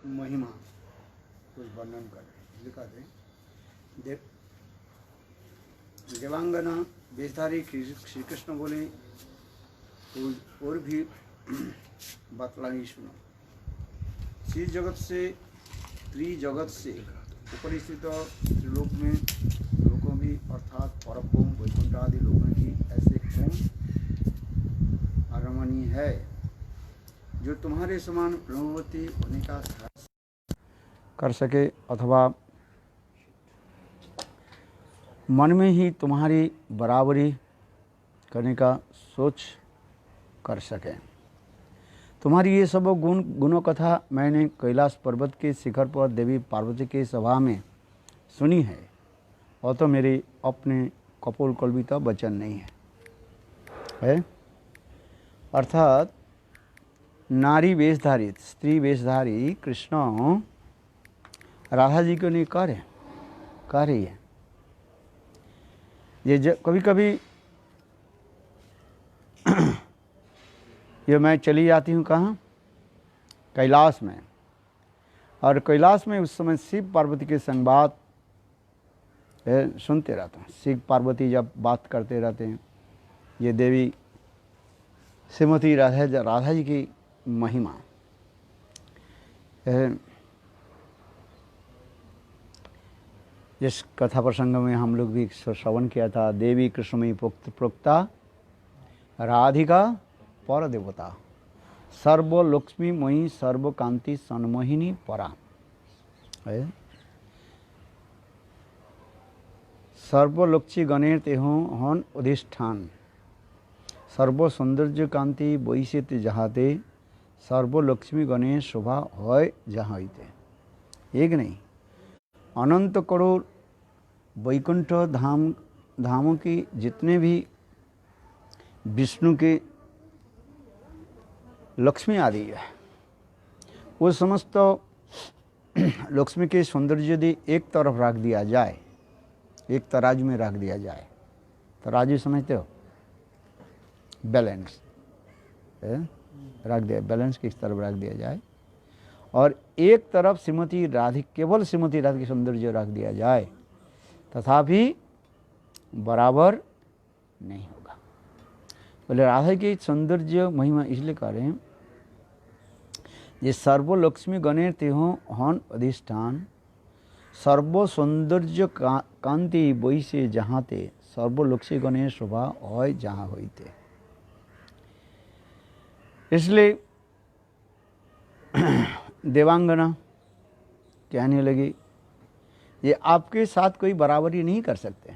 महिमा कुछ वर्णन कर रहे हैं। लिखा थे देवांगना वेशधारी श्री कृष्ण बोले और भी बतलानी सुनो। श्री जगत से त्रिजगत से ऊपर स्थित त्रिलोक में लोगों भी अर्थात परब्रह्म वैकुंठ आदि लोगों की ऐसे कौन रमणीय है जो तुम्हारे समान ब्रह्मवती होने का साहस कर सके अथवा मन में ही तुम्हारी बराबरी करने का सोच कर सके। तुम्हारी ये सब गुणों कथा मैंने कैलाश पर्वत के शिखर पर देवी पार्वती की सभा में सुनी है और तो मेरे अपने कपोल कल्पिता वचन नहीं है। अर्थात नारी वेशधारी स्त्री वेशधारी कृष्ण राधा जी को नहीं कह रही है। ये कभी कभी ये मैं चली जाती हूँ कहाँ, कैलाश में, और कैलाश में उस समय शिव पार्वती के संवाद सुनते रहता हूँ। शिव पार्वती जब बात करते रहते हैं, ये देवी श्रीमती राधा जी की महिमा जिस कथा प्रसंग में हम लोग भी श्रवण किया था, देवी कृष्णमयी प्रोक्ता राधिका पर देवता सर्व लक्ष्मी मयी सर्व कांति सन्मोहिनी परा है। सर्वलक्षी गणेर तेहो हन अधिष्ठान सर्व सौंदर्य कांति वैशित जहाते सर्वलक्ष्मी गणेश शोभा है जहाँ होते। एक नहीं, अनंत करोड़ वैकुंठ धामों की जितने भी विष्णु के लक्ष्मी आदि है, वो समस्त लक्ष्मी के सौंदर्य यदि एक तरफ रख दिया जाए, एक तराजू में रख दिया जाए, तराजू समझते हो, बैलेंस रख दिया, बैलेंस किस तरफ रख दिया जाए, और एक तरफ श्रीमती राधिका, केवल श्रीमती राधिका की सौंदर्य रख दिया जाए, तथापि बराबर नहीं होगा। बोले राधा की सौंदर्य महिमा इसलिए कह रहे हैं, ये सर्व लक्ष्मी गणेर तेहो हन अधिष्ठान सर्व सौंदर्य कांति वैसे जहाँते सर्व लक्ष्मी गणेश शोभा है जहाँ होते। इसलिए देवांगना कहने लगी, ये आपके साथ कोई बराबरी नहीं कर सकते,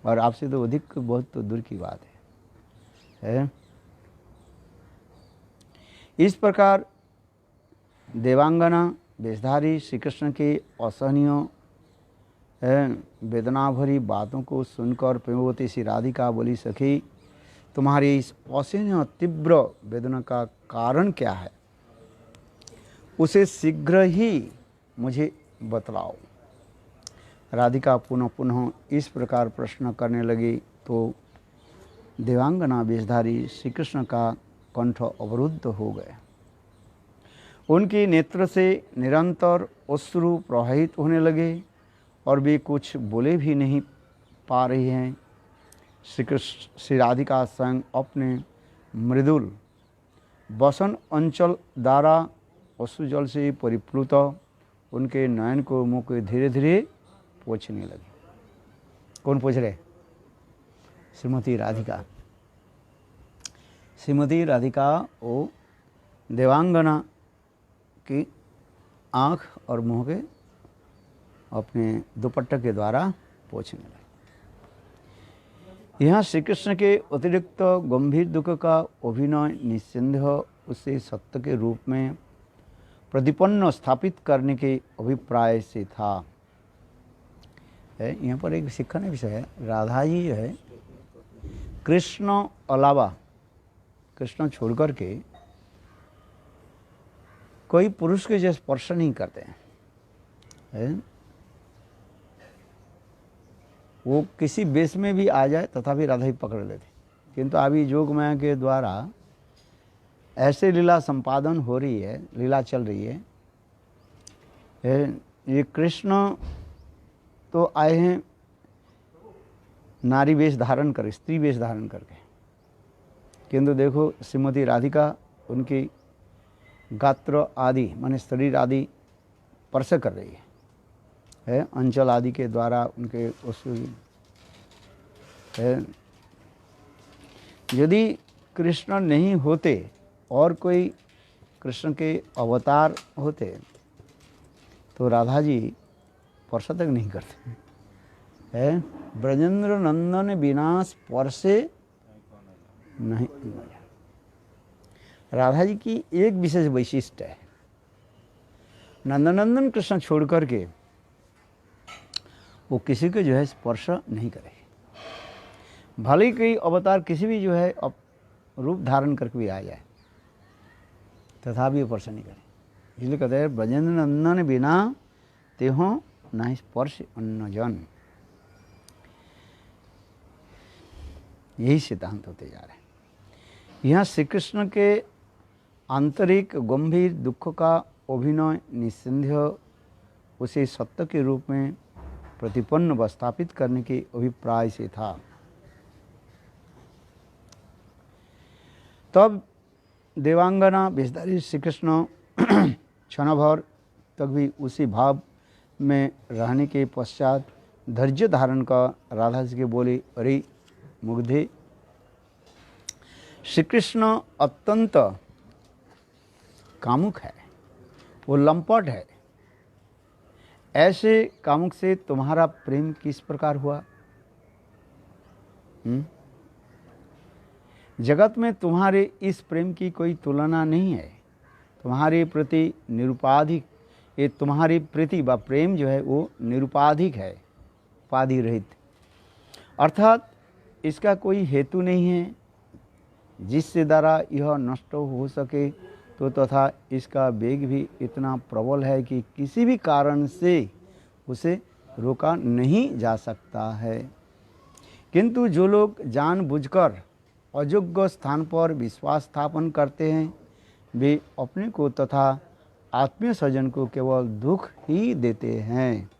और आपसे तो अधिक बहुत तो दूर की बात है। इस प्रकार देवांगना वेशधारी श्री कृष्ण के असहनीय वेदना भरी बातों को सुनकर प्रेमवती श्री राधिका बोली, सखी तुम्हारी इस असहनीय तीव्र वेदना का कारण क्या है, उसे शीघ्र ही मुझे बतलाओ। राधिका पुनः पुनः इस प्रकार प्रश्न करने लगी तो देवांगना वेशधारी श्री कृष्ण का कंठ अवरुद्ध हो गए। उनके नेत्र से निरंतर अश्रु प्रवाहित होने लगे और वे कुछ बोले भी नहीं पा रही हैं। श्री राधिका स्वयं अपने मृदुल वसन अंचल द्वारा अश्रुजल से परिप्लुत उनके नयन को मुँह को धीरे धीरे पोंछने लगे। कौन पोंछ रहे? श्रीमती राधिका। श्रीमती राधिका वो देवांगना की आँख और मुँह के अपने दुपट्टे के द्वारा पोंछने लगे। यहाँ श्री कृष्ण के अतिरिक्त गंभीर दुख का अभिनय निस्संदेह उसे सत्य के रूप में प्रतिपन्न स्थापित करने के अभिप्राय से था। यहाँ पर एक शिक्षण विषय है, राधा जी है कृष्ण अलावा, कृष्ण छोड़कर के कोई पुरुष के जैसे स्पर्श नहीं करते हैं। वो किसी वेश में भी आ जाए तथापि राधा ही पकड़ लेते, किंतु अभी जोग माया के द्वारा ऐसे लीला संपादन हो रही है, लीला चल रही है ये कृष्ण तो आए हैं नारी वेश धारण कर, स्त्री वेश धारण करके, किंतु देखो श्रीमती राधिका उनकी गात्र आदि माने शरीर आदि स्पर्श कर रही है अंचल आदि के द्वारा उनके उस है। यदि कृष्ण नहीं होते और कोई कृष्ण के अवतार होते तो राधा जी स्पर्श तक नहीं करते है। ब्रजेंद्र नंदन बिना स्पर्शे नहीं। राधा जी की एक विशेष वैशिष्ट है, नंदनंदन कृष्ण छोड़ करके वो किसी को जो है स्पर्श नहीं करेगी। भले ही कोई अवतार किसी भी जो है रूप धारण करके भी आ जाए तथापि वो स्पर्श नहीं करे। इसलिए कहते हैं ब्रजेंद्र नंदन बिना तेहो न स्पर्श अन्न जन। यही सिद्धांत होते जा रहे हैं। यहाँ श्री कृष्ण के आंतरिक गंभीर दुख का अभिनय निस्संदेह उसे सत्य के रूप में प्रतिपन्न व स्थापित करने के अभिप्राय से था। तब देवांगना वेशधारी श्री कृष्ण क्षण भर तक भी उसी भाव में रहने के पश्चात धैर्य धारण कर राधा जी के बोले, अरे मुग्धे, श्री कृष्ण अत्यंत कामुक है, वो लंपट है। ऐसे कामुक से तुम्हारा प्रेम किस प्रकार हुआ? जगत में तुम्हारे इस प्रेम की कोई तुलना नहीं है। तुम्हारे प्रति निरुपाधिक, ये तुम्हारी प्रीति व प्रेम जो है वो निरुपाधिक है, उपाधि रहित, अर्थात इसका कोई हेतु नहीं है जिससे द्वारा यह नष्ट हो सके। तो तथा इसका वेग भी इतना प्रबल है कि किसी भी कारण से उसे रोका नहीं जा सकता है। किंतु जो लोग जानबूझकर अयोग्य स्थान पर विश्वास स्थापन करते हैं वे अपने को तथा आत्मीय स्वजन को केवल दुख ही देते हैं।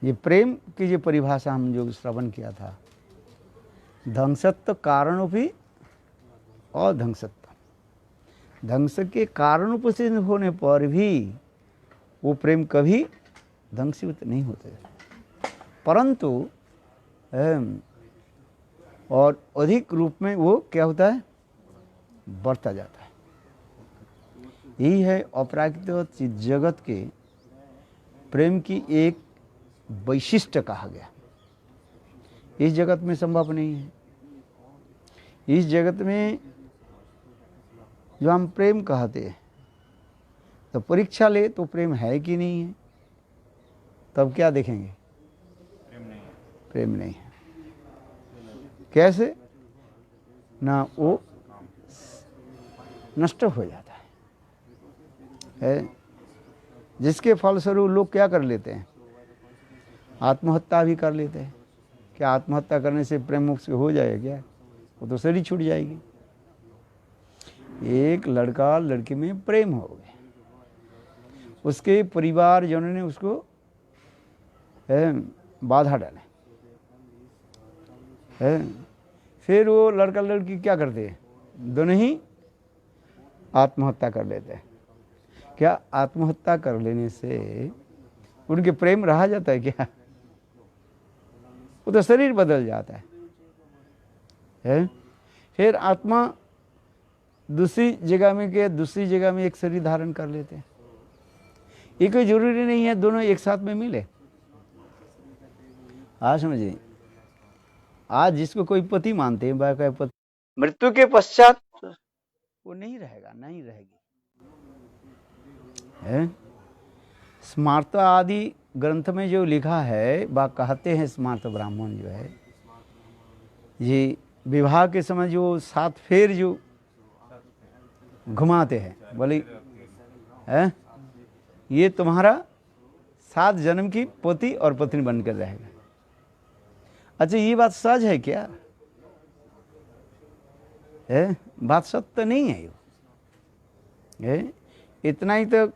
ये प्रेम की जो परिभाषा हम जो श्रवण किया था, ध्वंसत्व कारणोपि अध्वंसत्व, ध्वंस के कारण उपस्थित होने पर भी वो प्रेम कभी ध्वंसित नहीं होते, परंतु और अधिक रूप में वो क्या होता है, बढ़ता जाता है। यही है अपराकृत जगत के प्रेम की एक वैशिष्ट कहा गया। इस जगत में संभव नहीं है। इस जगत में जो हम प्रेम कहते हैं तो परीक्षा ले तो प्रेम है कि नहीं है, तब क्या देखेंगे? प्रेम नहीं है। कैसे? ना वो नष्ट हो जाता है, जिसके फलस्वरूप लोग क्या कर लेते हैं? आत्महत्या भी कर लेते हैं। क्या आत्महत्या करने से प्रेम मुक्त हो जाएगा क्या? वो तो शरीर छूट जाएगी। एक लड़का लड़की में प्रेम हो गया, उसके परिवार जनों ने उसको बाधा डाले, फिर वो लड़का लड़की क्या करते हैं? दोनों ही आत्महत्या कर लेते हैं। क्या आत्महत्या कर लेने से उनके प्रेम रहा जाता है क्या? वो तो शरीर बदल जाता है। फिर आत्मा दूसरी जगह में एक शरीर धारण कर लेते हैं। ये कोई जरूरी नहीं है दोनों एक साथ में मिले। आज समझिए, आज जिसको कोई पति मानते हैं, बाकी पति मृत्यु के पश्चात वो नहीं रहेगा, नहीं रहेगी। स्मार्त आदि ग्रंथ में जो लिखा है वह कहते हैं, स्मार्त ब्राह्मण जो है ये विवाह के समय जो 7 फेर जो घुमाते हैं, बोले ये तुम्हारा 7 जन्म की पति और पत्नी बनकर रहेगा। अच्छा, ये बात सच है क्या? है, बात सत्य नहीं है। है इतना ही तो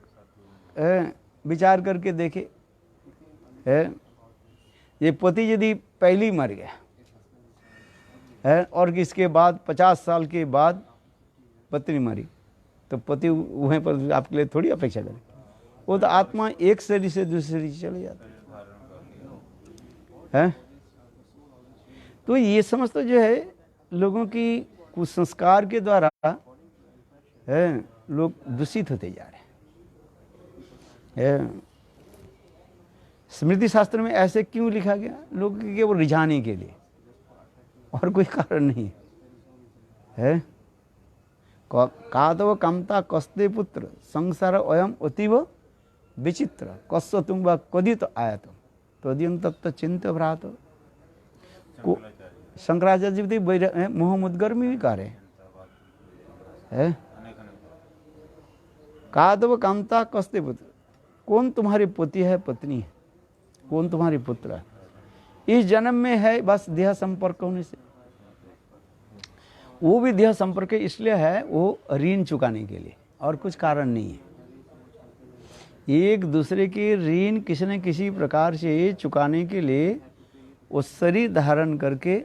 विचार करके देखे, है ये पति यदि पहले ही मर गया है और इसके बाद 50 साल के बाद पत्नी मरी, तो पति वहीं पर आपके लिए थोड़ी अपेक्षा करे। वो तो आत्मा एक शरीर से दूसरे शरीर चले जाता है। तो ये समझ तो जो है लोगों की कुसंस्कार के द्वारा है लोग दूषित होते जा रहे हैं। स्मृति शास्त्र में ऐसे क्यों लिखा गया? लोग के वो रिझाने के लिए, और कोई कारण नहीं है। कादव कामता कस्ते पुत्र संसार अयम अतीव विचित्र कस्य तुम व कदित आयत तदियं तत्व चिंत भ्रात। शंकराचार्य जी मोह मुद्गर में भी कह रहे हैं, कादव कामता कस्ते पुत्र, कौन तुम्हारी पति है पत्नी है, कौन तुम्हारी पुत्र है? इस जन्म में है बस देह संपर्क होने से। वो भी देह संपर्क इसलिए है वो ऋण चुकाने के लिए, और कुछ कारण नहीं है। एक दूसरे के ऋण किसी न किसी प्रकार से चुकाने के लिए वो शरीर धारण करके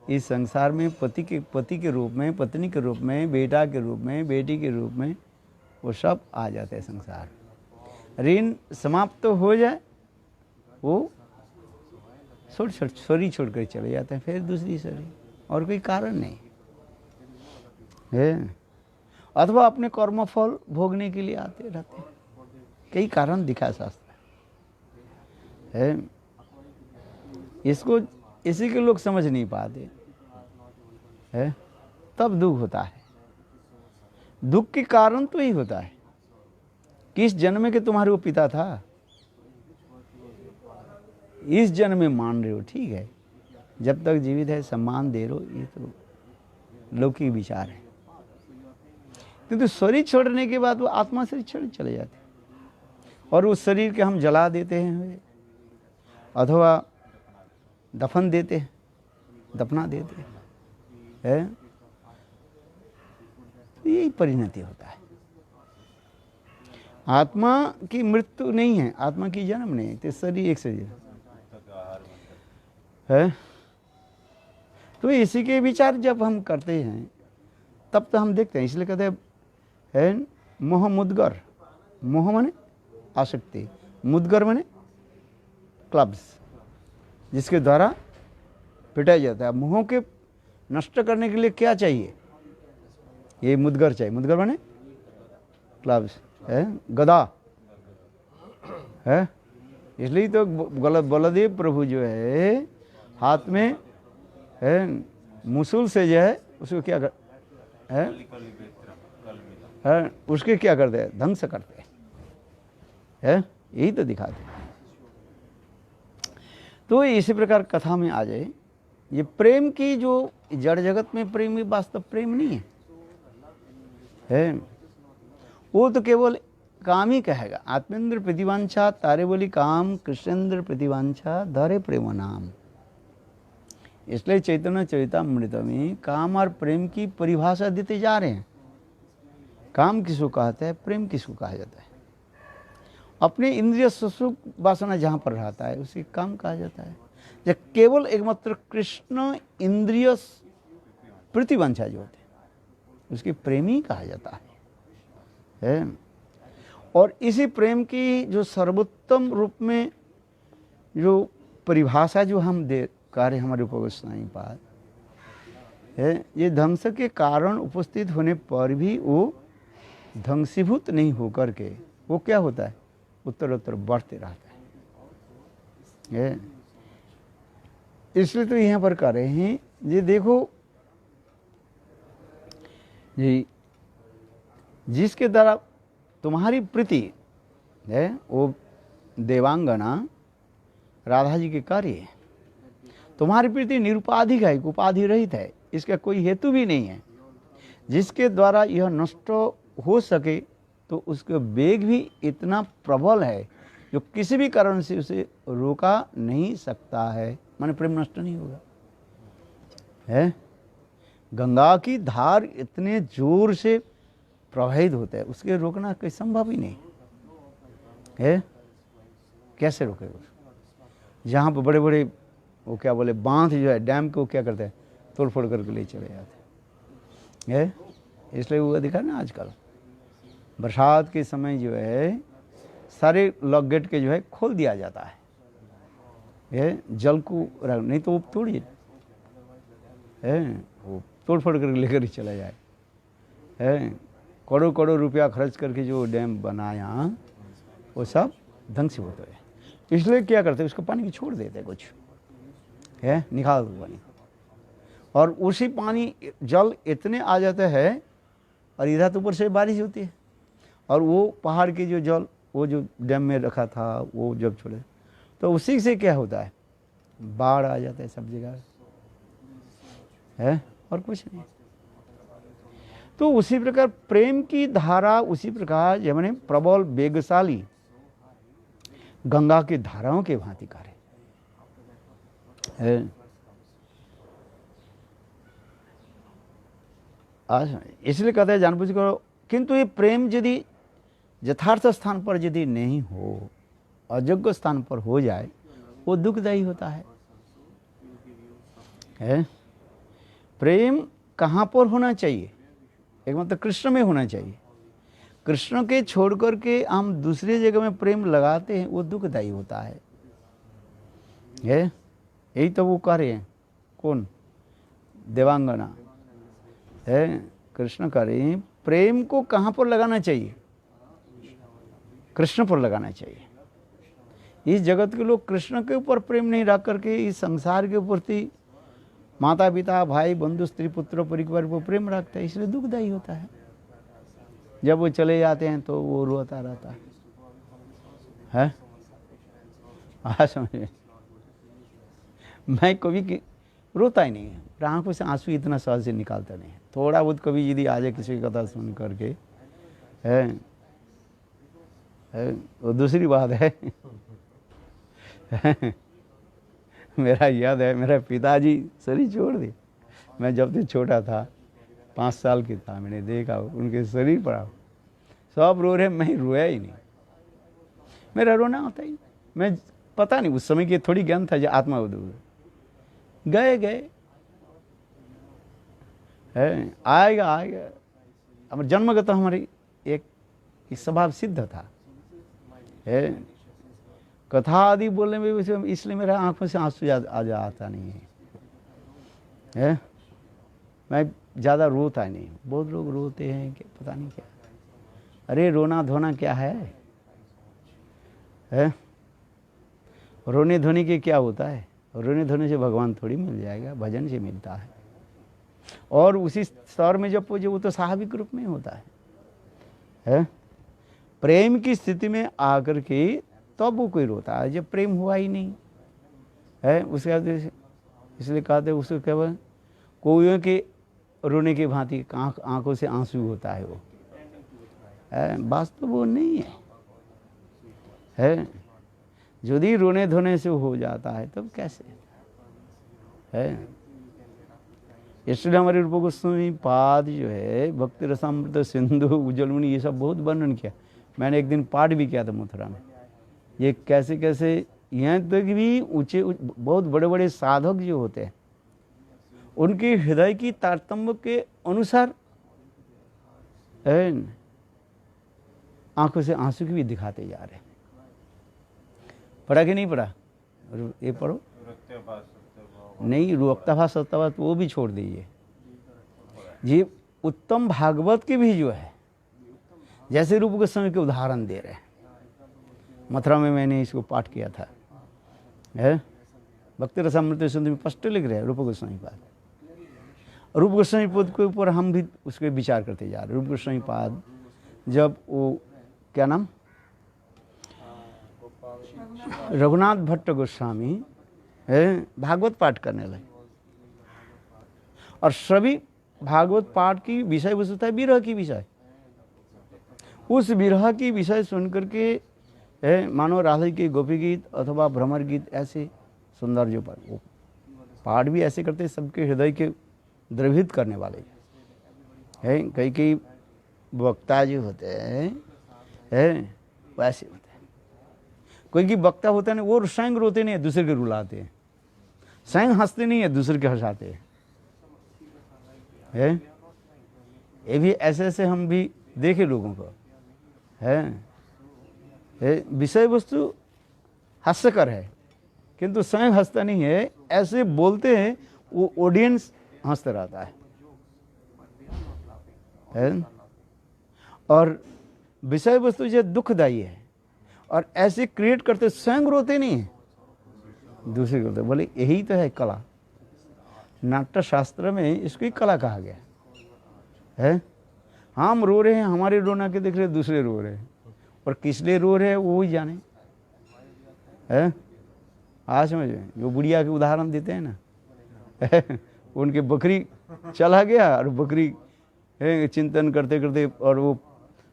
इस संसार में पति के रूप में, पत्नी के रूप में, बेटा के रूप में, बेटी के रूप में वो सब आ जाते हैं संसार। ऋण समाप्त तो हो जाए वो शरीर छोड़ कर चले जाते हैं, फिर दूसरी शरीर, और कोई कारण नहीं है। अथवा अपने कर्मफल भोगने के लिए आते रहते हैं, कई कारण दिखा शास्त्र है। इसको इसी के लोग समझ नहीं पाते है, तब दुख होता है। दुख के कारण तो ही होता है, किस जन्म के तुम्हारे वो पिता था, इस जन्म में मान रहे हो, ठीक है, जब तक जीवित है सम्मान दे रहे हो, ये तो लौकिक विचार है। किंतु शरीर छोड़ने के बाद वो आत्मा शरीर छोड़ चले जाते हैं, और उस शरीर के हम जला देते हैं अथवा दफन देते हैं, दफना देते हैं, यही परिणति होता है। आत्मा की मृत्यु नहीं है, आत्मा की जन्म नहीं है, तो शरीर एक शरीर है। तो इसी के विचार जब हम करते हैं तब तो हम देखते हैं, इसलिए कहते हैं मोह मुद्गर। मोह माने आसक्ति, मुद्गर माने क्लब्स, जिसके द्वारा पिटाया जाता है। मोह के नष्ट करने के लिए क्या चाहिए? ये मुद्गर चाहिए। मुद्गर माने क्लब्स है, गदा है। इसलिए तो बलदेव प्रभु जो है हाथ में है मुसूल से जो है उसको क्या कर है उसके क्या करते हैं? ध्वंस करते हैं, यही तो दिखाते हैं। तो इसी प्रकार कथा में आ जाए, ये प्रेम की जो जड़ जगत में प्रेम ही वास्तव प्रेम नहीं है, वो तो केवल काम ही कहेगा। आत्मेंद्र प्रतिवांछा तारे बोली काम, कृष्णेंद्र प्रतिवांछा धरे प्रेम नाम। इसलिए चैतन्य चरितामृत में काम और प्रेम की परिभाषा देते जा रहे हैं। काम किसको कहते हैं, प्रेम किसको कहा जाता है? अपने इंद्रिय सुख वासना जहाँ पर रहता है उसे काम कहा जाता है। जब केवल एकमात्र कृष्ण इंद्रिय प्रतिवांछा जो होते हैं उसकी प्रेमी कहा जाता है। और इसी प्रेम की जो सर्वोत्तम रूप में जो परिभाषा जो हम दे कार्य हमारे ऊपर नहीं पाए है, ये ध्वंस के कारण उपस्थित होने पर भी वो ध्वंसीभूत नहीं होकर के वो क्या होता है, उत्तरोत्तर बढ़ते रहता है। इसलिए तो यहाँ पर कह रहे हैं, ये देखो जी, जिसके द्वारा तुम्हारी प्रीति है वो देवांगना राधा जी के कार्य है। तुम्हारी प्रीति निरुपाधिक है, उपाधि रहित है, इसका कोई हेतु भी नहीं है। जिसके द्वारा यह नष्ट हो सके तो उसका वेग भी इतना प्रबल है जो किसी भी कारण से उसे रोका नहीं सकता है। माने प्रेम नष्ट नहीं होगा है। गंगा की धार इतने जोर से प्रवाहित होता है, उसके रोकना कोई संभव ही नहीं है। कैसे रोकेगा? जहाँ पर बड़े बड़े वो क्या बोले बांध जो है डैम को क्या करते हैं, तोड़ फोड़ करके ले चले जाते हैं। इसलिए वो दिखा ना आजकल बरसात के समय जो है सारे लॉक गेट के जो है खोल दिया जाता है, ये जल को नहीं तो वो तोड़िए वो तोड़ फोड़ करके लेकर ही चला जाए। करोड़ों करोड़ रुपया खर्च करके जो डैम बनाया वो सब ढंग से होता है। इसलिए क्या करते हैं, उसको पानी की छोड़ देते हैं, कुछ है निकाल दो पानी, और उसी पानी जल इतने आ जाता है, और इधर तो ऊपर से बारिश होती है, और वो पहाड़ की जो जल वो जो डैम में रखा था वो जब छोड़े तो उसी से क्या होता है, बाढ़ आ जाता है सब जगह है, और कुछ नहीं। तो उसी प्रकार प्रेम की धारा उसी प्रकार जैसे प्रबल वेगशाली गंगा की धाराओं के भांति कार्य है। आज इसलिए कहते हैं जानबूझ करो, किंतु ये प्रेम यदि यथार्थ स्थान पर यदि नहीं हो, अयोग्य स्थान पर हो जाए, वो दुखदायी होता है। प्रेम कहाँ पर होना चाहिए? एक मतलब कृष्ण में होना चाहिए। कृष्ण के छोड़ करके हम दूसरी जगह में प्रेम लगाते हैं, वो दुखदायी होता है। यही तो वो कह रहे हैं, कौन? देवांगना है, कृष्ण कह रहे हैं प्रेम को कहाँ पर लगाना चाहिए? कृष्ण पर लगाना चाहिए। इस जगत के लोग कृष्ण के ऊपर प्रेम नहीं रख करके इस संसार के प्रति माता पिता भाई बंधु स्त्री पुत्र परिवार को प्रेम रखता है, इसलिए दुखदायी होता है। जब वो चले जाते हैं तो वो रोता रहता है। समझे? मैं कभी रोता ही नहीं है, आंखों से आंसू इतना सहज से निकालता नहीं है। थोड़ा बहुत कभी यदि आ जाए किसी की कथा सुन करके है वो दूसरी बात है। मेरा याद है, मेरा पिताजी शरीर छोड़ दिए। मैं जब तक छोटा था 5 साल की था, मैंने देखा उनके शरीर पर सब रो रहे, मैं रोया ही नहीं। मेरा रोना होता ही, मैं पता नहीं उस समय की थोड़ी ज्ञान था जो आत्मा गए है, आएगा अब जन्मगत हमारी एक स्वभाव सिद्ध था है। कथा आदि बोलने में इसलिए मेरा आंखों से आंसू आ जाता नहीं है। मैं ज़्यादा रोता नहीं। बहुत लोग रोते हैं कि पता नहीं क्या, अरे रोना धोना क्या है? रोने धोने के क्या होता है? रोने धोने से भगवान थोड़ी मिल जाएगा, भजन से मिलता है। और उसी स्तर में जब पूजे वो तो स्वाभाविक रूप में होता है। प्रेम की स्थिति में आकर के तब वो कोई रोता है, जब प्रेम हुआ ही नहीं है उसके बाद। इसलिए कहते उसको केवल कोई के रोने की भांति आंखों से आंसू होता है, वो वास्तव वो नहीं है। यदि रोने धोने से हो जाता है तब कैसे है? इसलिए हमारे रूप गोस्वामी पाद जो है भक्ति रसामृत सिंधु उज्जवल ये सब बहुत वर्णन किया। मैंने एक दिन पाठ भी किया था मथुरा में। ये कैसे कैसे यहाँ तक भी ऊंचे बहुत बड़े बड़े साधक जो होते हैं उनके हृदय की तारतम्य के अनुसार आंखों से आंसू की भी दिखाते जा रहे हैं। पढ़ा कि नहीं पढ़ा? ये पढ़ो नहीं, रुक्तभाव सत्यभाव वो भी छोड़ दीजिए जी। उत्तम भागवत की भी जो है, जैसे रूप गोस्वामी के उदाहरण दे रहे हैं। मथुरा में मैंने इसको पाठ किया था भक्ति रसामृत सिंधु में स्पष्ट लिख रहे हैं रूप गोस्वामी पाद। रूप गोस्वामी पद के ऊपर हम भी उसके विचार करते जा रहे हैं। रूप गोस्वामी पाद जब वो क्या नाम रघुनाथ भट्ट गोस्वामी भागवत पाठ करने लगे, और सभी भागवत पाठ की विषय वस्तु है विरह की विषय। उस विरह की विषय सुनकर के मानो राधा के गोपी गीत अथवा भ्रमर गीत ऐसे सुंदर जो पर वो पाठ भी ऐसे करते सबके हृदय के द्रवित करने वाले है। कई कई वक्ता जो होते हैं वैसे होते हैं। कोई की वक्ता होता है ना, वो स्वयं रोते नहीं है, दूसरे के रुलाते हैं, स्वयं हंसते नहीं है, दूसरे के हंसाते हैं। ये भी ऐसे ऐसे हम भी देखे लोगों को है। विषय वस्तु हास्यकर है किंतु स्वयं हंसता नहीं है, ऐसे बोलते हैं, वो ऑडियंस हंसता रहता है। और विषय वस्तु जो दुखदायी है और ऐसे क्रिएट करते, स्वयं रोते नहीं है, दूसरे को रोते। बोले यही तो है कला। नाट्य शास्त्र में इसको ही कला कहा गया है। हम रो रहे हैं, हमारे रोना के देख रहे, दूसरे रो रहे हैं, और किस लिए रो रहे हैं वो ही जाने है। आज समझ, जो बुढ़िया के उदाहरण देते हैं ना, उनके बकरी चला गया और बकरी चिंतन करते करते, और वो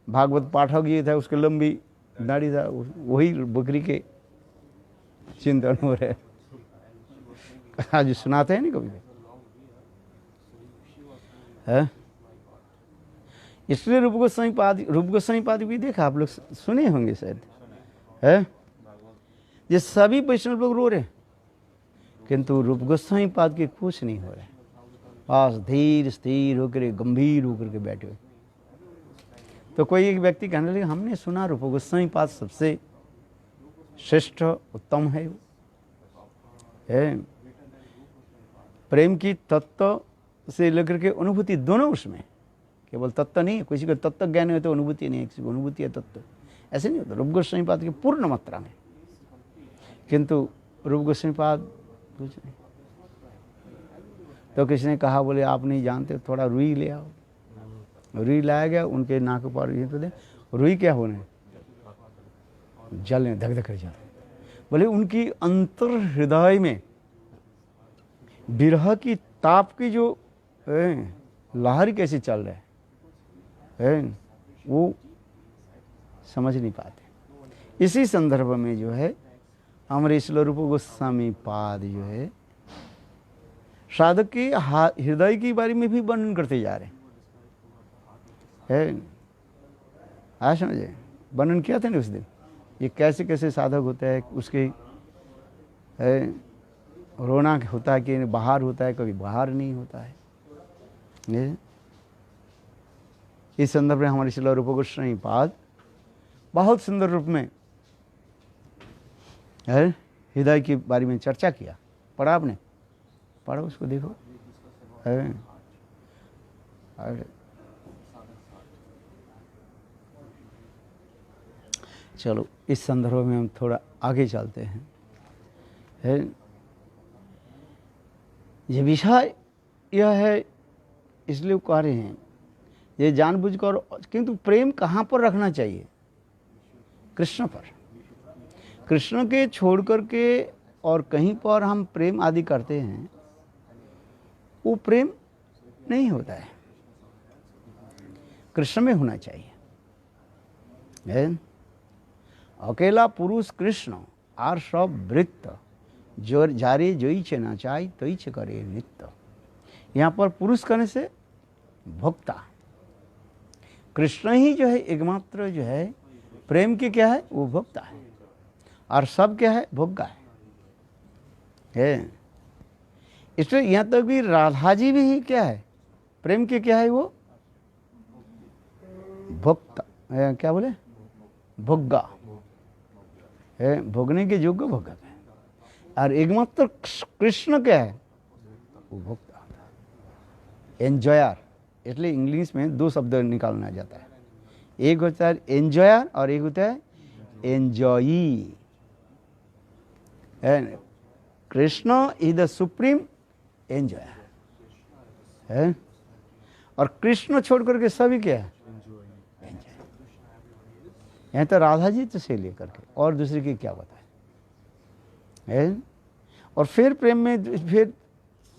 भागवत पाठक ये था, उसके लंबी दाढ़ी था, वही बकरी के चिंतन हो रहे। आज सुनाते हैं ना कभी है। इसलिए रूप गोस्वामी पाद भी देखा आप लोग, सुने होंगे शायद है। ये सभी वैष्णव लोग रो रहे, किंतु रूप गोस्वामी पाद के कुछ नहीं हो रहे, बस धीर स्थिर होकर गंभीर होकर के बैठे हुए। तो कोई एक व्यक्ति कहने लगे, हमने सुना रूप गोस्वामी पाद सबसे श्रेष्ठ उत्तम है। प्रेम की तत्व से लेकर के अनुभूति दोनों उसमें, केवल तत्व नहीं है। किसी को तत्व ज्ञान है तो अनुभूति नहीं है, किसी को अनुभूति है तत्व, ऐसे नहीं होता। रूप गोस्वामी पाद की पूर्ण मात्रा में, किंतु रूप गोस्वामी पाद कुछ नहीं। तो किसी ने कहा, बोले आप नहीं जानते, थोड़ा रुई ले आओ। रुई लाया गया, उनके नाक पर ये तो दे। रुई क्या होने, जलने, धक धक कर जल। बोले उनकी अंतर हृदय में विरह की ताप की जो लहर कैसे चल रहे है, वो समझ नहीं पाते। इसी संदर्भ में जो है हमारे रूप गोस्वामी पाद जो है साधक के हृदय के बारे में भी वर्णन करते जा रहे हैं। आज समझे, वर्णन किया था ना उस दिन, ये कैसे कैसे साधक होता है, उसके रोना होता है कि बाहर होता है, कभी बाहर नहीं होता है। इस संदर्भ में हमारे श्रील रूप गोस्वामी पाद बहुत सुंदर रूप में हृदय के बारे में चर्चा किया। पढ़ा आपने? पढ़ो, उसको देखो। चलो इस संदर्भ में हम थोड़ा आगे चलते हैं। ये विषय यह है, इसलिए कह रहे हैं ये जानबूझकर, किंतु प्रेम कहाँ पर रखना चाहिए? कृष्ण पर। कृष्ण के छोड़ करके और कहीं पर हम प्रेम आदि करते हैं, वो प्रेम नहीं होता है, कृष्ण में होना चाहिए। अकेला पुरुष कृष्ण आर सब वृत्त, जो जारे जोई चे ना चाय तोई चे करे नित्य। यहाँ पर पुरुष करने से भोक्ता, कृष्ण ही जो है एकमात्र जो है प्रेम के क्या है, वो भोक्ता है, और सब क्या है, भोग्गा है। इसलिए यहाँ तक भी राधा जी भी ही क्या है, प्रेम के क्या है, वो भोक्ता, क्या बोले, भोग्गा है, भोगने के योग्य भोगक है। और एकमात्र कृष्ण क्या है, वो भोक्ता, एंजॉयर। इसलिए इंग्लिश में दो शब्द निकालना जाता है, एक होता है एंजॉयर और एक होता है enjoy. Krishna is the supreme enjoyer है, और कृष्ण छोड़ करके सभी क्या है, यहाँ तो राधा जी तो से लेकर के और दूसरे की क्या बताए। और फिर प्रेम में फिर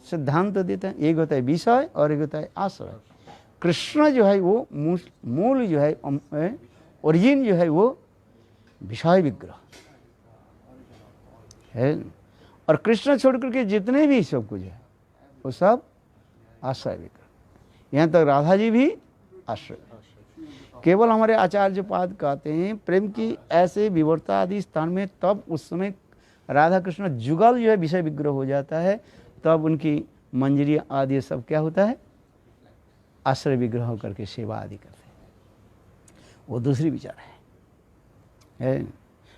सिद्धांत तो देते हैं, एक होता है विषय और एक होता है आश्रय। कृष्ण जो है वो मूल जो है, ओरिजिन जो है वो विषय विग्रह है, और कृष्ण छोड़ करके जितने भी सब कुछ है वो सब आश्रय विग्रह। यहाँ तक राधा जी भी आश्रय। केवल हमारे आचार्य पाद कहते हैं प्रेम की ऐसे विवर्ता आदि स्थान में तब उस समय राधा कृष्ण जुगल जो है विषय विग्रह हो जाता है, तब उनकी मंजरी आदि सब क्या होता है, आश्रय विग्रह होकर के सेवा आदि करते हैं। वो दूसरी विचार है।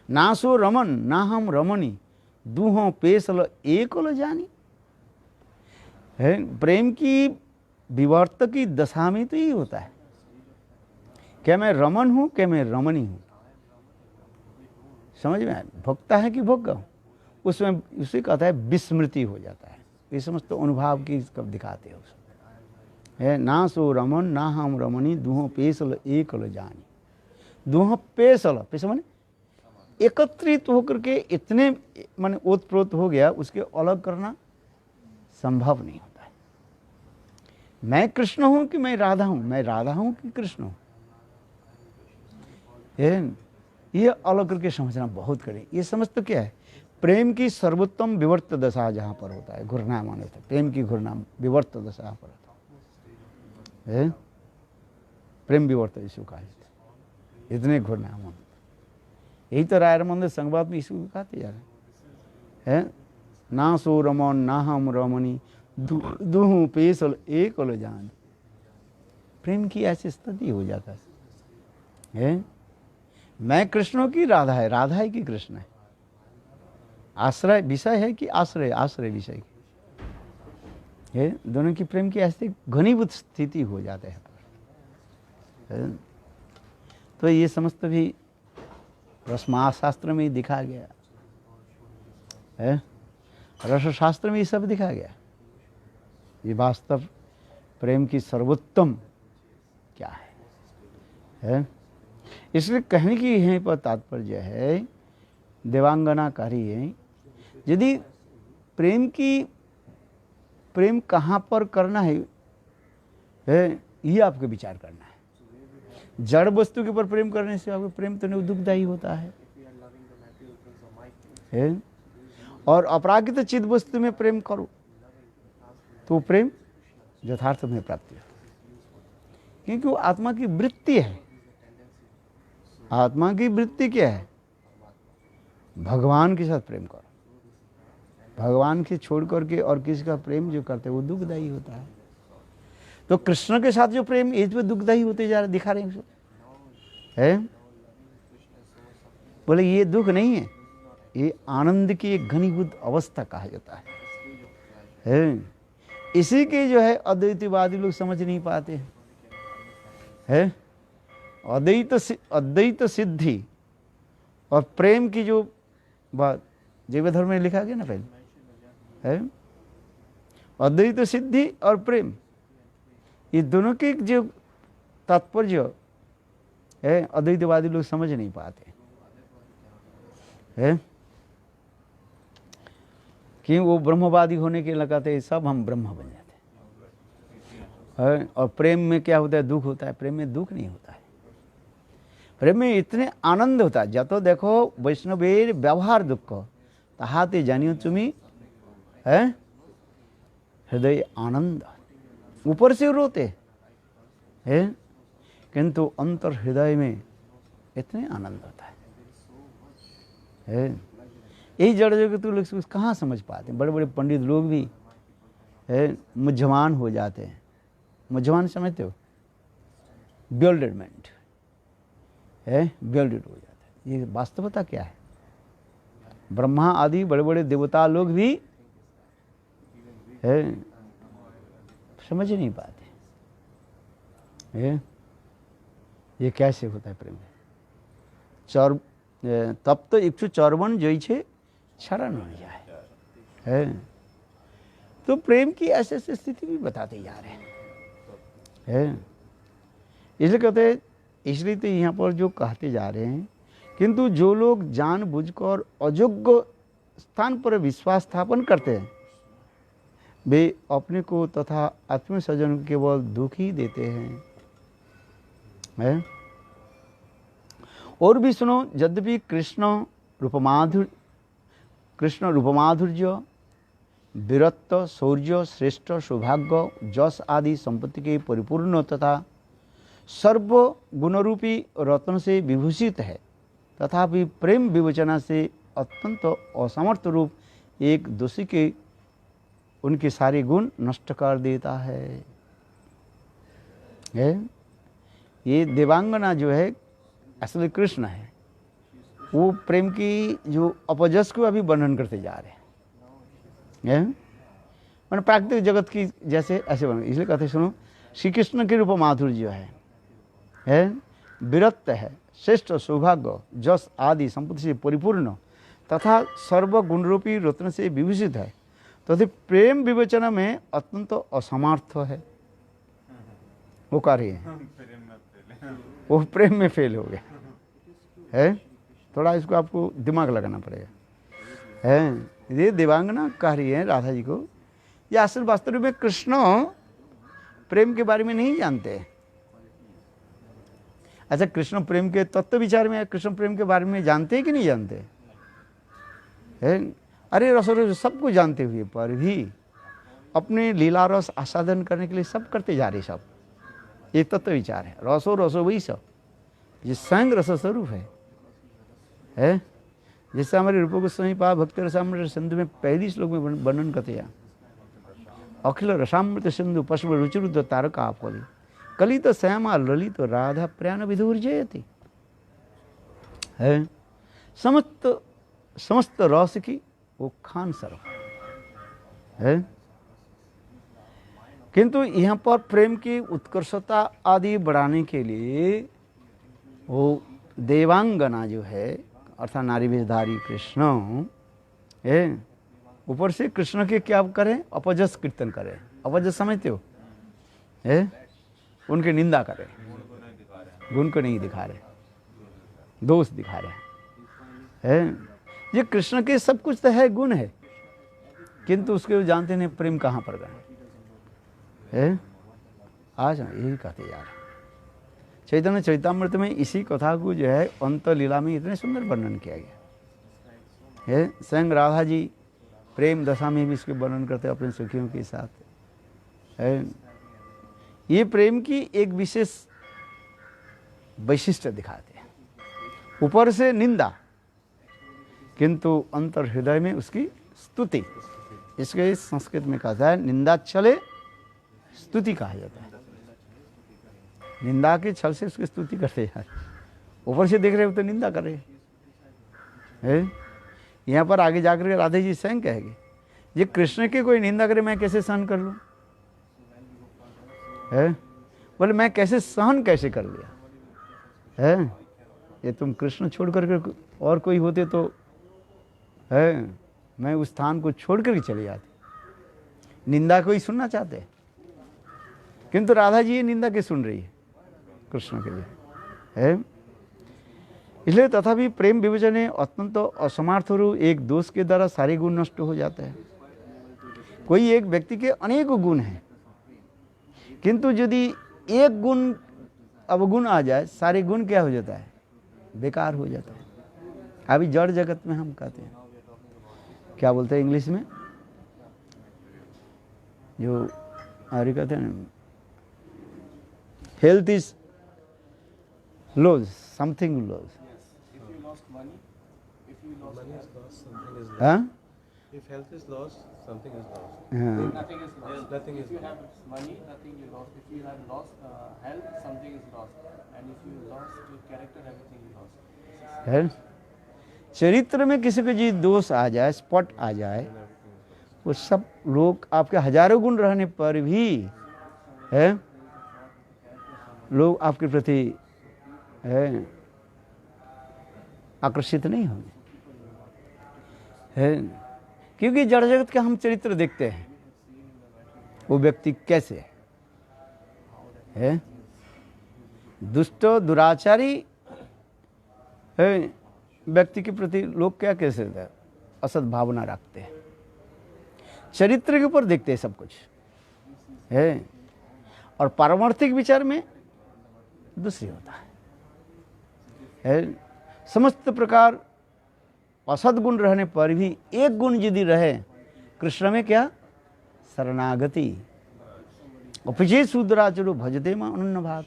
ना सो रमन ना हम रमणी दूहों पेशल एकल जानी। है प्रेम की विवर्त की दशा में तो यही होता है, क्या मैं रमन हूं क्या मैं रमणी हूं, समझ में आया, भोक्ता है कि भोग्य हूं, उसमें उसे कहता है विस्मृति हो जाता है। ये समस्त अनुभाव की कब दिखाते हो है। ना सो रमन ना हम रमणी दूहों पेशल एकल जानी। दूहों पेशल, पेश माने एकत्रित होकर के इतने माने ओतप्रोत हो गया, उसके अलग करना संभव नहीं होता है। मैं कृष्ण हूं कि मैं राधा हूं, मैं राधा हूं कि कृष्ण हूं, ये अलग करके समझना बहुत कठिन। ये समझ तो क्या है, प्रेम की सर्वोत्तम विवर्त दशा जहां पर होता है, घूरना माने थे, प्रेम की घूरना विवर्त दशा पर होता है, प्रेम विवर्त इसको कहा जाता है। इतने घूरना मन, यही तो रायर मंदिर संवाद में इसको कहते जा रहे हैं। ना सो रमन ना हम रमणी दूहू पेशल एकल जान। प्रेम की ऐसी स्थिति हो जाता है। मैं कृष्ण की राधा है, राधा है कि कृष्ण है, आश्रय विषय है कि आश्रय आश्रय विषय की है, दोनों की प्रेम की ऐसी घनीभूत स्थिति हो जाते हैं। तो ये समस्त भी रसमाशास्त्र में ही दिखा गया है, रसशास्त्र में ये सब दिखा गया। ये वास्तव प्रेम की सर्वोत्तम क्या है? इसलिए कहने की यहीं पर तात्पर्य है, देवांगना कह रही है, यदि प्रेम कहाँ पर करना है, ये आपको विचार करना है। जड़ वस्तु के ऊपर प्रेम करने से आपको प्रेम तो नहीं दुखदायी होता है, और अपरागित चिद वस्तु में प्रेम करो तो प्रेम यथार्थ में प्राप्ति है, क्योंकि वो आत्मा की वृत्ति है। आत्मा की वृत्ति क्या है? भगवान के साथ प्रेम करो। भगवान के छोड़ करके और किसी का प्रेम जो करते हैं वो दुखदायी होता है। तो कृष्ण के साथ जो प्रेम ये जो दुखदायी होते जा रहे दिखा रहे हैं, बोले ये दुख नहीं है, ये आनंद की एक घनीभूत अवस्था कहा जाता है। इसी के जो है अद्वैतवादी लोग समझ नहीं पाते हैं। अद्वैत सिद्धि और प्रेम की जो बात जैव धर्म में लिखा गया ना पहले, है अद्वैत सिद्धि और प्रेम, ये दोनों के जो तात्पर्य है अद्वैतवादी लोग समझ नहीं पाते है, कि वो ब्रह्मवादी होने के लगाते सब हम ब्रह्म बन जाते हैं। और प्रेम में क्या होता है? दुख होता है। प्रेम में दुख नहीं होता है, प्रेम में इतने आनंद होता है। जतो देखो वैष्णवेर व्यवहार दुख ताहाते जानियो तुम्हें है हृदय आनंद। ऊपर से रोते है किंतु अंतर हृदय में इतने आनंद होता है। यही जड़ जगत लोग कहाँ समझ पाते हैं? बड़े बड़े पंडित लोग भी है मुझमान हो जाते हैं। मुझमान समझते हो? बिल्डरमेंट है, बिल्डेड हो जाता है। ये वास्तवता क्या है? ब्रह्मा आदि बड़े बड़े देवता लोग भी है समझ नहीं पाते है ये कैसे होता है प्रेम। तब तो 154 जो छे क्षरण हो जाए है। तो प्रेम की ऐसी ऐसी स्थिति भी बताते जा रहे हैं। इसलिए कहते हैं, इसलिए तो यहाँ पर जो कहते जा रहे हैं, किंतु जो लोग जानबूझकर अयोग्य स्थान पर विश्वास स्थापन करते हैं वे अपने को तथा आत्मीय स्वजन को केवल दुख ही देते हैं। और भी सुनो, यद्यपि कृष्ण रूपमाधुर्य वीरत्व, शौर्य, श्रेष्ठ, सौभाग्य, जस आदि संपत्ति के परिपूर्ण तथा सर्व गुणरूपी रत्न से विभूषित है, तथापि प्रेम विवेचना से अत्यंत असमर्थ रूप एक दोषी के उनके सारे गुण नष्ट कर देता है। ये देवांगना जो है असली कृष्ण है, वो प्रेम की जो अपजस को अभी वर्णन करते जा रहे हैं। मैंने प्राकृतिक जगत की जैसे ऐसे वर्णन, इसलिए कहते सुनो, श्री कृष्ण के रूप माधुर्य है, वीरत्व है, श्रेष्ठ, सौभाग्य, जस आदि संपत्ति से परिपूर्ण तथा सर्व गुणरूपी रत्न से विभूषित है, तो प्रेम विवेचना में अत्यंत असमर्थ है। वो कार्य है, वो प्रेम में फेल हो गया है। थोड़ा इसको आपको दिमाग लगाना पड़ेगा है। ये देवांगना कह रही है राधा जी को, ये असल वास्तव में कृष्ण प्रेम के बारे में नहीं जानते। अच्छा, कृष्ण प्रेम के तत्व विचार में, कृष्ण प्रेम के बारे में जानते हैं कि नहीं जानते है? अरे रसो सब कुछ जानते हुए पर भी अपने लीला रस आस्वादन करने के लिए सब करते जा रहे, सब ये तत्व विचार है। रसो रसो वही सब, ये स्वयं रस स्वरूप है। जैसे हमारे रूप गोस्वामी पा भक्ति रसामृत सिंधु में पहली श्लोक में वर्णन करते हैं, अखिल रसामृत सिंधु पशु रुचिरुद्ध तारका आपली कलित श्यामा ललित राधा प्रयाण विधुर जयति है। समस्त रस की वो खान सर्व है। किंतु यहाँ पर प्रेम की उत्कर्षता आदि बढ़ाने के लिए वो देवांगना जो है अर्थात नारी वेशधारी कृष्ण है, ऊपर से कृष्ण के क्या करें, अपजस कीर्तन करें। अपजस समझते हो है? उनकी निंदा करें, गुण को नहीं दिखा रहे, दोष दिखा रहे है। ये कृष्ण के सब कुछ तो है, गुण है, किंतु उसके जानते नहीं प्रेम कहाँ पर गए है। आज यही कहते जा रहे। चैतन्य चैतामृत में इसी कथा को जो है अंत लीला में इतने सुंदर वर्णन किया गया है। स्वयं राधा जी प्रेम दशा में भी इसके वर्णन करते अपने सखियों के साथ है। ये प्रेम की एक विशेष वैशिष्ट्य दिखाते हैं, ऊपर से निंदा किंतु अंतर हृदय में उसकी स्तुति। इसके संस्कृत में कहा है निंदा चले स्तुति कहा जाता है। निंदा के छल से उसकी स्तुति करते हैं, ऊपर से देख रहे हो तो निंदा कर रहे हैं। यहाँ पर आगे जाकर के राधे जी स्वयं कहेंगे, ये कृष्ण के कोई निंदा करे मैं कैसे सहन कर लूँ है? बोले मैं कैसे सहन कैसे कर लिया है? ये तुम कृष्ण छोड़ करके और कोई होते तो है मैं उस स्थान को छोड़ करके चले जाते। निंदा कोई सुनना चाहते, किंतु राधा जी ये निंदा के सुन रही है कृष्ण के लिए है। इसलिए तथापि प्रेम विवेचने अत्यंत असमर्थ रूप एक दोष के द्वारा सारे गुण नष्ट हो जाते हैं। कोई एक व्यक्ति के अनेक गुण हैं, किंतु यदि एक गुण अवगुण आ जाए, सारे गुण क्या हो जाता है, बेकार हो जाता है। अभी जड़ जगत में हम कहते हैं, क्या बोलते हैं इंग्लिश में, जो अरे कहते हैं ना, health is loss, something loss. हाँ, if health is lost, something is lost. हाँ, Nothing is lost. Nothing is If you lost. have money, nothing you lost. If you have lost health, something is lost. And if you lost your character, everything is lost. है। चरित्र में किसी को जी दोष आ जाए, spot आ जाए, वो सब लोग आपके हजारों गुण रहने पर भी है लोग आपके प्रति है आकर्षित नहीं होंगे है, क्योंकि जड़ जगत का हम चरित्र देखते हैं, वो व्यक्ति कैसे है, दुष्ट दुराचारी है, व्यक्ति के प्रति लोग क्या कैसे असद भावना रखते हैं। चरित्र के ऊपर देखते हैं सब कुछ है, और पारमार्थिक विचार में दूसरी होता है। समस्त प्रकार असद गुण रहने पर भी एक गुण यदि रहे, कृष्ण में क्या? शरणागति। उपजे शूद्राचरो भजते मां अनन्य भाग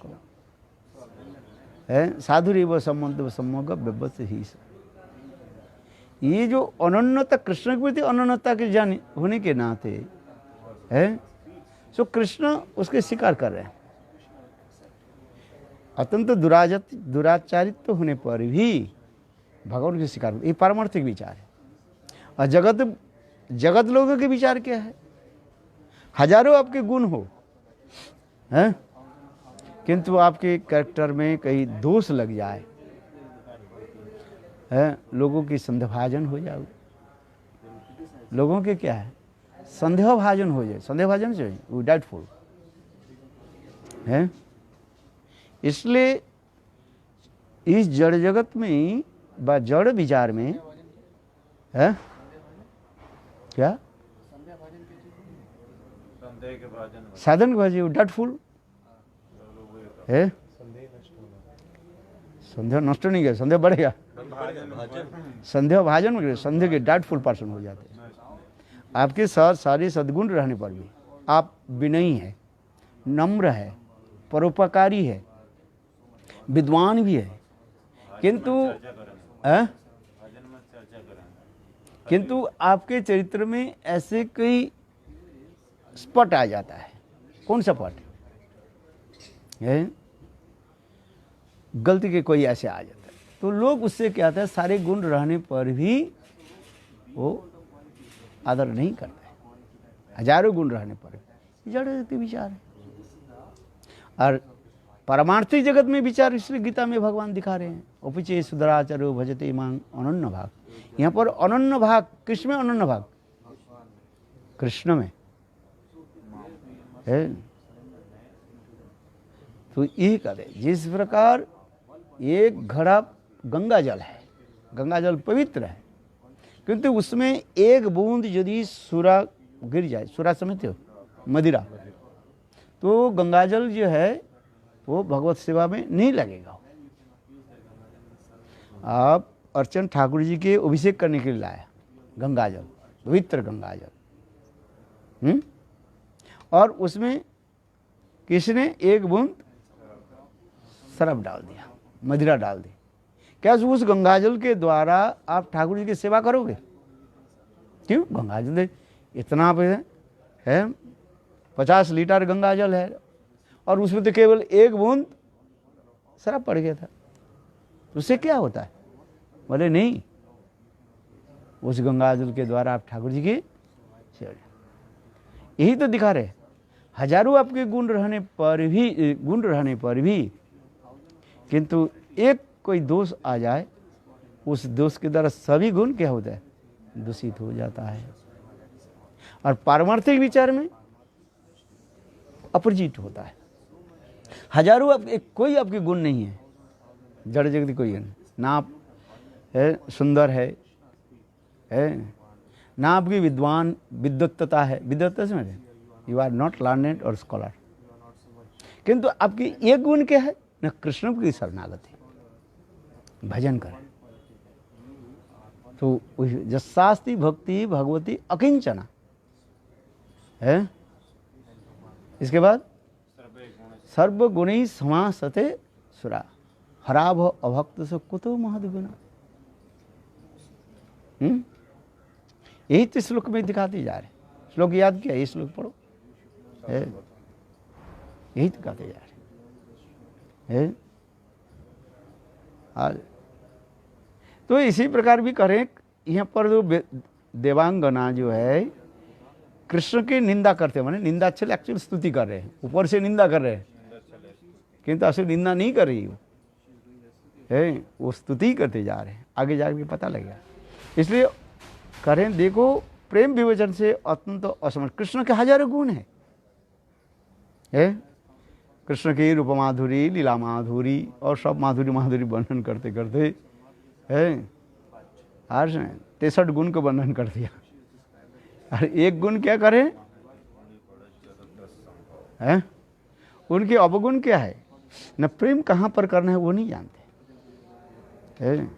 है, साधुरेव संबंध सम्मोग व्यवस ही। ये जो अनन्यता, कृष्ण के प्रति अनन्यता के जान होने के नाते है, सो कृष्ण उसके स्वीकार कर रहे हैं। अत्यंत दुराचारित्व होने पर भी भगवान के स्वीकार, ये पारमार्थिक विचार है। और जगत लोगों के विचार क्या है? हजारों आपके गुण हो हैं, किंतु आपके कैरेक्टर में कहीं दोष लग जाए है, लोगों की संदेहभाजन हो जाए। लोगों के क्या है? संदेहभाजन हो जाए। संदेहभाजन से वो डाउटफुल है। इसलिए इस जड़ जगत में व जड़ विचार में है क्या? साधन के भाजन डाउटफुल है। संदेह नष्ट नहीं गया, संदेह बढ़ेगा। संदेह भाजन में संदेह के डाउटफुल पर्सन हो जाते हैं। आपके साथ सारे सद्गुण रहने पर भी आप विनयी है, नम्र है, परोपकारी है, विद्वान भी है, किंतु आपके चरित्र में ऐसे कई स्पॉट आ जाता है। कौन सा स्पॉट है? गलती के कोई ऐसे आ जाता है, तो लोग उससे क्या होता है, सारे गुण रहने पर भी वो आदर नहीं करते। हजारों गुण रहने पर जड़ के विचार है। और परमार्थी जगत में विचार इसलिए गीता में भगवान दिखा रहे हैं, उपचे सुधराचरो भजते मांग अनन्य भाग। यहाँ पर अनन्य भाग किस में? अनन्य भाग कृष्ण में है। तो यही कहते, जिस प्रकार एक घड़ा गंगा जल है, गंगा जल पवित्र है, किंतु उसमें एक बूंद यदि सूरा गिर जाए, सूरा समझते हो, मदिरा, तो गंगाजल जो है वो भगवत सेवा में नहीं लगेगा। आप अर्चन ठाकुर जी के अभिषेक करने के लिए लाया गंगाजल, पवित्र गंगाजल, और उसमें किसने एक बूंद शराब डाल दिया, मदिरा डाल दी, क्या उस गंगाजल के द्वारा आप ठाकुर जी की सेवा करोगे? क्यों? गंगाजल इतना है, 50 लीटर गंगाजल है, और उसमें तो केवल एक बूंद शराब पड़ गया था, उससे क्या होता है? बोले नहीं, उस गंगाजल के द्वारा आप ठाकुर जी की सेवा। यही तो दिखा रहे, हजारों आपके गुण रहने पर भी किंतु एक कोई दोष आ जाए, उस दोष के द्वारा सभी गुण क्या होता है? दूषित हो जाता है। और पारमार्थिक विचार में अपोजिट होता है। हजारों कोई आपके गुण नहीं है, जड़ जगत कोई है ना, आप है सुंदर है ना, आपकी विद्वान विद्वत्ता है, विद्वत्ता समझ, यू आर नॉट लर्नेड और स्कॉलर, किंतु आपकी एक गुण क्या है? न कृष्ण की शरणागति, भजन करें। तो जस्सास्ति भक्ति भगवती अकिंचना है। इसके बाद सर्वगुणी समासते सुरा, हराभ अभक्त से कुतो महद्गुना। यही तो श्लोक में दिखाते जा रहे। श्लोक याद किया, ये श्लोक पढ़ो, है यही दिखाते जा रहे है। तो इसी प्रकार भी करें, यहाँ पर जो देवांगना जो है कृष्ण की निंदा करते हैं, माने निंदा अच्छे एक्चुअल स्तुति कर रहे हैं, ऊपर से निंदा कर रहे हैं, किंतु असल निंदा नहीं कर रही है, वो स्तुति करते जा रहे हैं। आगे जाकर पता लगेगा। इसलिए करें, देखो प्रेम विवेचन से अत्यंत असमर्थ। कृष्ण के हजारों गुण हैं, कृष्ण की रूप माधुरी, लीला माधुरी और सब माधुरी वर्णन करते करते है आज 63 गुण को वर्णन कर दिया। और एक गुण क्या करें है? उनके अवगुण क्या है? न प्रेम कहाँ पर करना है वो नहीं जानते है।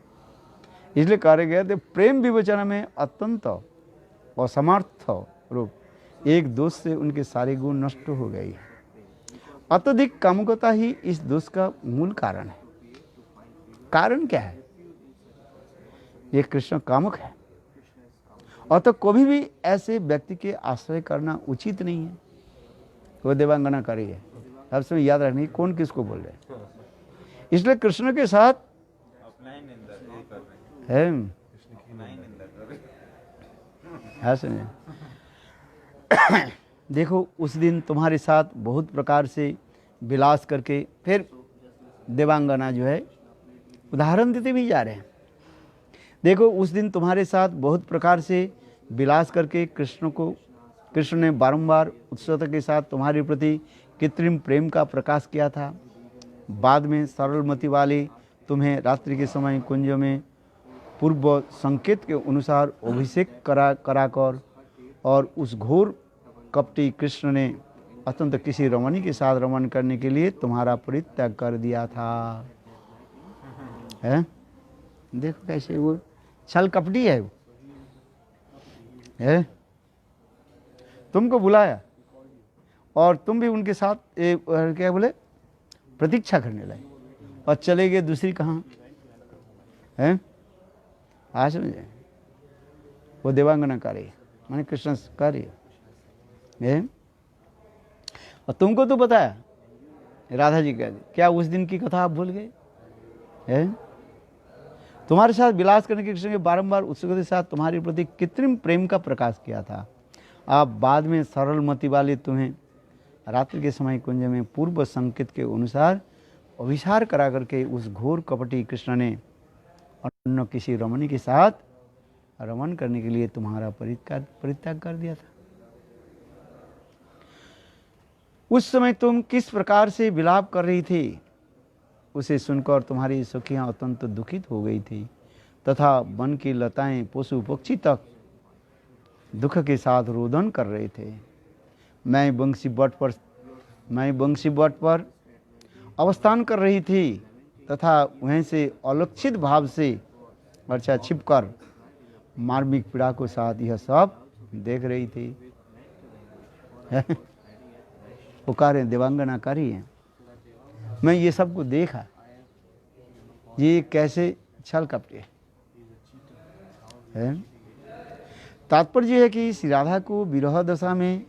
इसलिए कहा गया तो प्रेम विवेचना में अत्यंत असमर्थ रूप एक दोष से उनके सारे गुण नष्ट हो गए। अत्यधिक कामुकता ही इस दोष का मूल कारण है। कारण क्या है? ये कृष्ण कामुक है, और तो कभी भी ऐसे व्यक्ति के आश्रय करना उचित नहीं है। वो देवांगना करी है, अब समय याद रखनी कौन किसको बोल रहे हैं। इसलिए कृष्ण के साथ है, सुनिए देखो उस दिन तुम्हारे साथ बहुत प्रकार से विलास करके, फिर देवांगना जो है उदाहरण देते भी जा रहे हैं। देखो उस दिन तुम्हारे साथ बहुत प्रकार से विलास करके कृष्ण ने बारंबार उत्सुकता के साथ तुम्हारे प्रति कृत्रिम प्रेम का प्रकाश किया था। बाद में सरलमति वाले तुम्हें रात्रि के समय कुंज में पूर्व संकेत के अनुसार अभिषेक कराकर और उस घोर कपटी कृष्ण ने अत्यंत किसी रमणी के साथ रमण करने के लिए तुम्हारा परित्याग कर दिया था। है? देखो कैसे वो छल कपटी है। वो है? तुमको बुलाया और तुम भी उनके साथ क्या बोले प्रतीक्षा करने लगे और चले गए दूसरी कहाँ है। आज समझे, वो देवांगना कार्य माने कृष्ण कार्य है। और तुमको तो बताया राधा जी का, क्या उस दिन की कथा आप भूल गए हैं? तुम्हारे साथ विलास करने के कृष्ण ने बारंबार उत्सुकता के साथ तुम्हारे प्रति कृत्रिम प्रेम का प्रकाश किया था। आप बाद में सरलमति वाले तुम्हें रात्रि के समय कुंज में पूर्व संकेत के अनुसार अभिसार करा करके उस घोर कपटी कृष्ण ने अन्य किसी रमणी के साथ रमण करने के लिए तुम्हारा परित्याग कर दिया था। उस समय तुम किस प्रकार से विलाप कर रही थी उसे सुनकर तुम्हारी सखियां अत्यंत दुखित हो गई थी तथा वन की लताएं पशु पक्षी तक दुख के साथ रोदन कर रहे थे। मैं बंसी बट पर अवस्थान कर रही थी तथा वहीं से अलक्षित भाव से अच्छा छिपकर मार्मिक पीड़ा को साथ यह सब देख रही थी। पुकारे देवांगना करी है, मैं ये सबको देखा, ये कैसे छल कपटे है। तात्पर्य है कि श्री राधा को विरह दशा में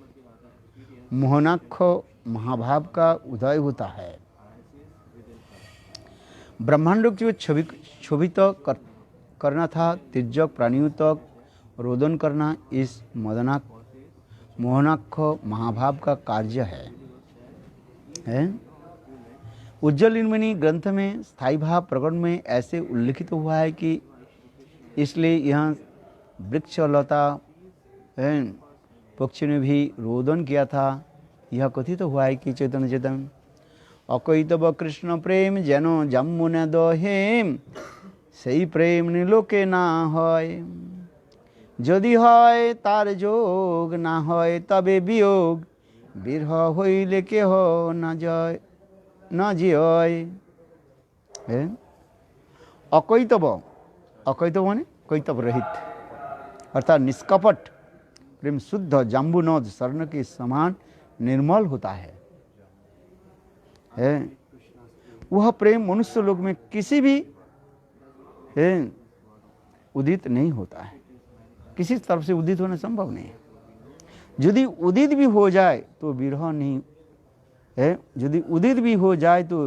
मोहनाक्ष महाभाव का उदय होता है। ब्रह्मांड को क्षोभित करना था, तिर्यक प्राणियों तक रोदन करना इस मोहनाक्ष महाभाव का कार्य है। उज्ज्वल निर्मणि ग्रंथ में स्थायी भाव प्रकरण में ऐसे उल्लिखित हुआ है कि इसलिए यह वृक्ष लता पक्षी ने भी रोदन किया था। यह कथित हुआ है कि चैतन्य चेतन अकैतव कृष्ण प्रेम जेनो जम्मुन दहेम সেই প্রেম নিলোকে না হয়, যদি হয় তার যোগ, না হয় তবে বিয়োগ, বিরহ হইলে কেহ না জয় না জিয়। अकैतव, अकैतव माने कैतव रहित अर्थात निष्कपट प्रेम शुद्ध जाम्बुनद स्वर्ण के समान निर्मल होता है। वह प्रेम मनुष्य लोक में किसी भी उदित नहीं होता है, किसी तरफ से उदित होना संभव नहीं है। यदि उदित भी हो जाए तो विरह नहीं है, यदि उदित भी हो जाए तो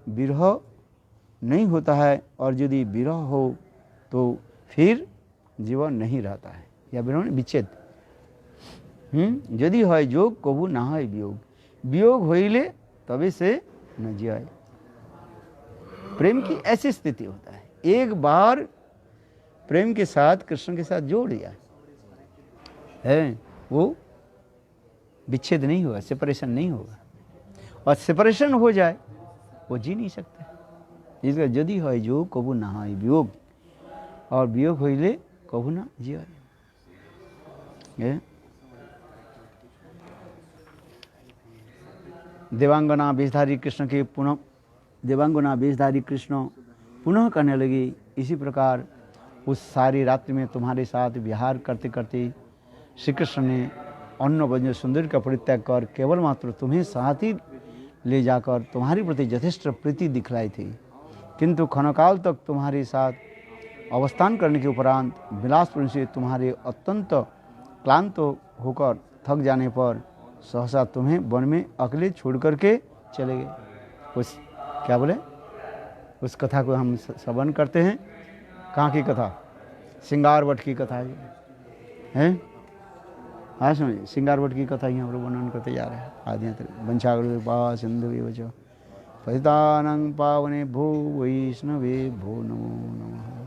विरह नहीं होता है, और यदि विरह हो तो फिर जीवन नहीं रहता है, या विरह विच्छेद। यदि है जोग कबू ना है वियोग, वियोग होइले तबे से न जियाए। प्रेम की ऐसी स्थिति होता है, एक बार प्रेम के साथ कृष्ण के साथ जोड़ दिया है, वो विच्छेद नहीं होगा, सेपरेशन नहीं होगा, और सेपरेशन हो जाए वो जी नहीं सकता। इसका यदि है जो कबू ना है वियोग, और वियोग होइले कबू ना जिया। देवांगना वेशधारी कृष्ण के पुनः देवांगना वेशधारी कृष्ण पुनः कहने लगी, इसी प्रकार उस सारी रात्रि में तुम्हारे साथ विहार करते करते श्री कृष्ण ने अन्न वज्र सुंदर का परित्याग कर केवल मात्र तुम्हें साथ ही ले जाकर तुम्हारी प्रति यथेष्ट प्रीति दिखलाई थी, किंतु क्षणकाल तक तुम्हारे साथ अवस्थान करने के उपरांत विलासपूर्ण से तुम्हारे अत्यंत क्लांत होकर थक जाने पर सहसा तुम्हें वन में अकेले छोड़ करके चले गए। उस क्या बोले, उस कथा को हम श्रवण करते हैं। कहाँ की कथा? सिंगारवट की कथा है। हाँ सुनिए, सिंगारवट की कथा ही हम लोग वर्णन करते जा रहे हैं। आदि वंशागरुपा सिंधु पतितानां पावने भो वैष्णवे भो नमो नमः।